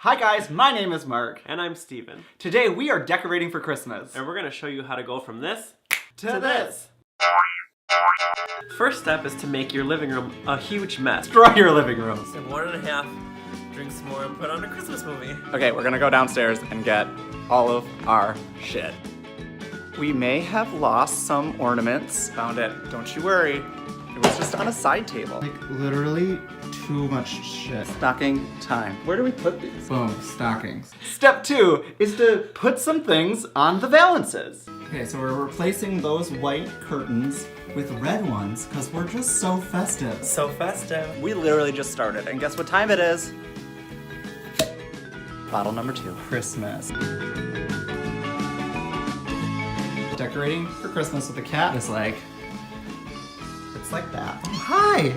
Hi guys, my name is Mark. And I'm Steven. Today we are decorating for Christmas. And we're going to show you how to go from this to this. First step is to make your living room a huge mess. Destroy your living room. Step 1.5, drink some more and put on a Christmas movie. Okay, we're gonna go downstairs and get all of our shit. We may have lost some ornaments. Found it, don't you worry. It was just on a side table. Like, literally too much shit. Stocking time. Where do we put these? Boom, stockings. Step 2 is to put some things on the valances. Okay, so we're replacing those white curtains with red ones because we're just so festive. So festive. We literally just started, and guess what time it is? Bottle number 2. Christmas. Decorating for Christmas with a cat is like, it's like that. Oh, hi!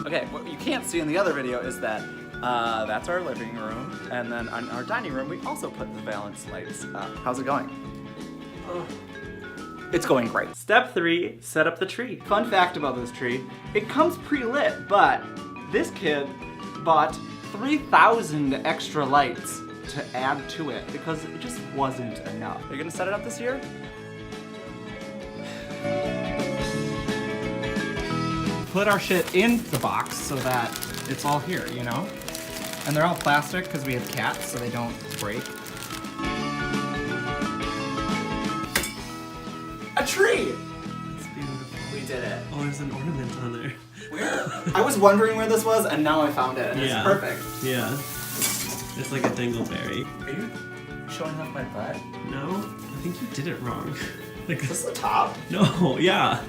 Okay, what you can't see in the other video is that that's our living room, and then on our dining room we also put the valance lights up. How's it going? Oh. It's going great. Step 3, set up the tree. Fun fact about this tree, it comes pre-lit, but this kid bought 3,000 extra lights to add to it because it just wasn't enough. Are you gonna set it up this year? Put our shit in the box so that it's all here, you know? And they're all plastic because we have cats so they don't break. A tree! It's beautiful. We did it. Oh, there's an ornament on there. Where? I was wondering where this was, and now I found it, and Yeah. it's perfect. Yeah. It's like a dingleberry. Are you showing off my butt? No, I think you did it wrong. Like, Is this the top? no, yeah.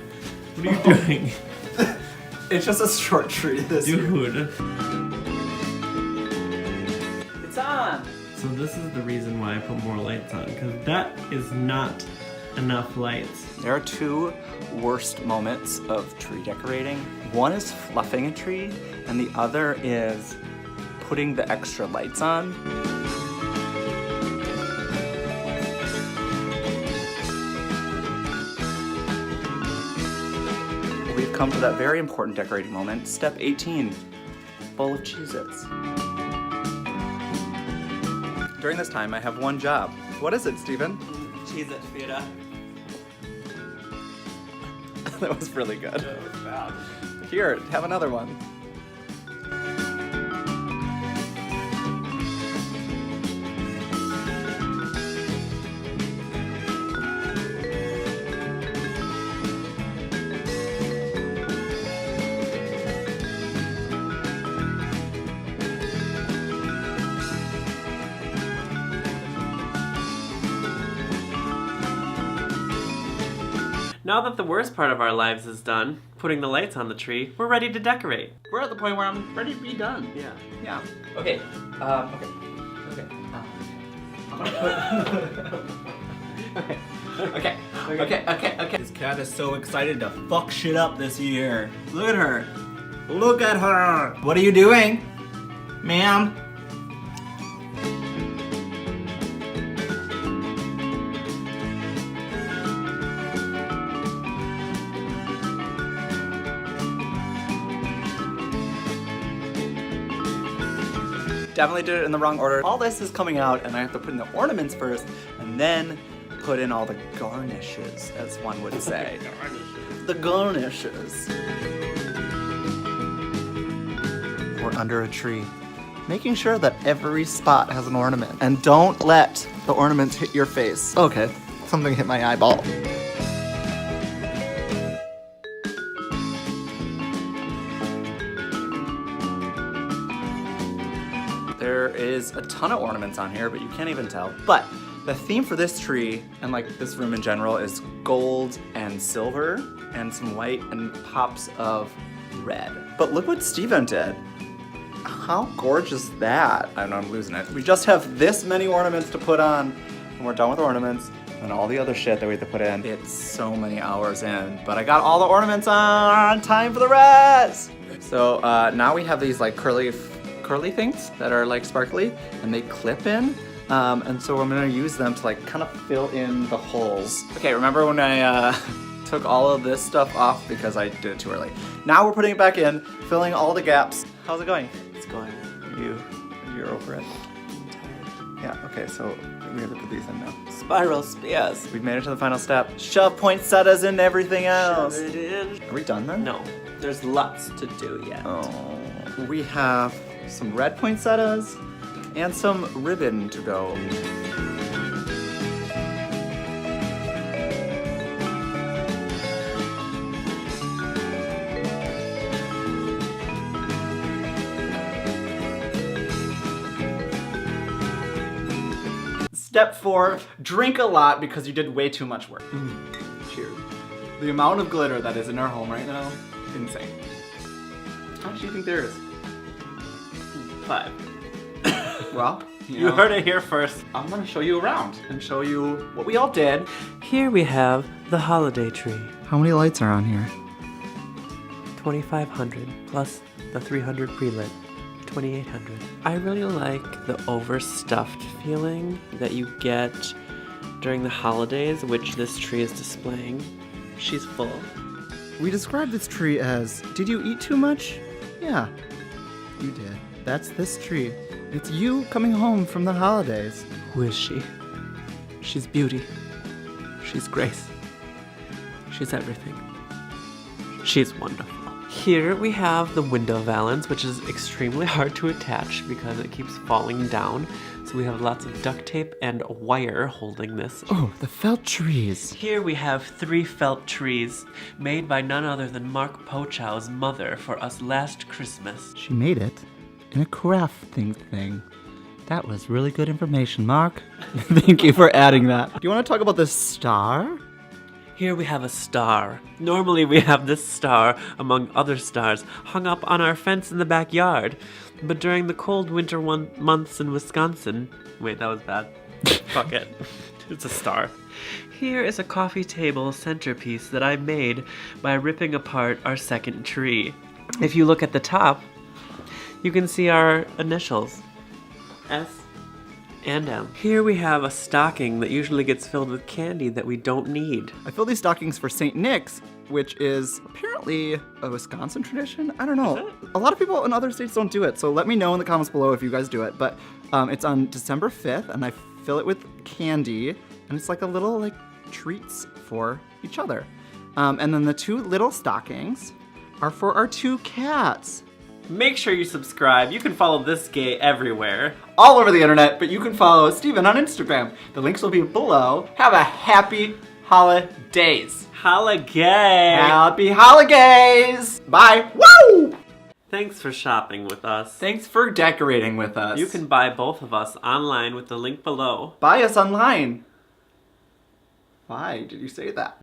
What are you doing? It's just a short tree this year. Dude. It's on! So this is the reason why I put more lights on, because that is not enough lights. There are 2 worst moments of tree decorating. One is fluffing a tree, and the other is putting the extra lights on. We've come to that very important decorating moment. Step 18, bowl of Cheez-Its. During this time, I have one job. What is it, Steven? Cheez-It, Frida. That was really good. That was bad. Here, have another one. Now that the worst part of our lives is done, putting the lights on the tree, we're ready to decorate. We're at the point where I'm ready to be done. Yeah. Yeah. Okay. Okay. Okay. Okay. This cat is so excited to fuck shit up this year. Look at her. Look at her. What are you doing, ma'am? Definitely did it in the wrong order. All this is coming out and I have to put in the ornaments first and then put in all the garnishes, as one would say. The garnishes. We're under a tree, making sure that every spot has an ornament. And don't let the ornaments hit your face. Okay, something hit my eyeball. There is a ton of ornaments on here, but you can't even tell. But the theme for this tree, and like this room in general, is gold and silver and some white and pops of red. But look what Steven did. How gorgeous is that? I know I'm losing it. We just have this many ornaments to put on, and we're done with ornaments, and all the other shit that we have to put in. It's so many hours in, but I got all the ornaments on, time for the rest! So now we have these like curly things that are like sparkly, and they clip in. And so I'm gonna use them to like kind of fill in the holes. Okay, remember when I took all of this stuff off because I did it too early. Now we're putting it back in, filling all the gaps. How's it going? It's going. You're over it? Yeah, okay, so we have to put these in now. Spiral spears. We've made it to the final step. Shove poinsettias and everything else. Shove it in. Are we done then? No, there's lots to do yet. Oh, we have some red poinsettias and some ribbon to go. Step 4, drink a lot because you did way too much work. Cheers. The amount of glitter that is in our home right now, insane. How much do you think there is? 5. Well, You heard it here first. I'm gonna show you around and show you what we all did. Here we have the holiday tree. How many lights are on here? 2,500 plus the 300 pre-lit. 2,800. I really like the overstuffed feeling that you get during the holidays, which this tree is displaying. She's full. We described this tree as, did you eat too much? Yeah, you did. That's this tree. It's you coming home from the holidays. Who is she? She's beauty. She's grace. She's everything. She's wonderful. Here we have the window valance, which is extremely hard to attach because it keeps falling down. So we have lots of duct tape and wire holding this. Oh, the felt trees. Here we have 3 felt trees made by none other than MarkPochow's mother for us last Christmas. She made it in a crafting thing. That was really good information, Mark. Thank you for adding that. Do you want to talk about this star? Here we have a star. Normally we have this star, among other stars, hung up on our fence in the backyard. But during the cold winter months in Wisconsin... Wait, that was bad. Fuck it. It's a star. Here is a coffee table centerpiece that I made by ripping apart our second tree. If you look at the top, you can see our initials. S and M. Here we have a stocking that usually gets filled with candy that we don't need. I filled these stockings for St. Nick's, which is apparently a Wisconsin tradition. I don't know. Is it? A lot of people in other states don't do it, so let me know in the comments below if you guys do it. But it's on December 5th, and I fill it with candy, and it's like a little like treats for each other. And then the 2 little stockings are for our 2 cats. Make sure you subscribe. You can follow this gay everywhere. All over the internet, but you can follow Steven on Instagram. The links will be below. Have a happy holidays. Holiday! Happy holidays! Bye! Woo! Thanks for shopping with us. Thanks for decorating with us. You can buy both of us online with the link below. buy us online. Why did you say that?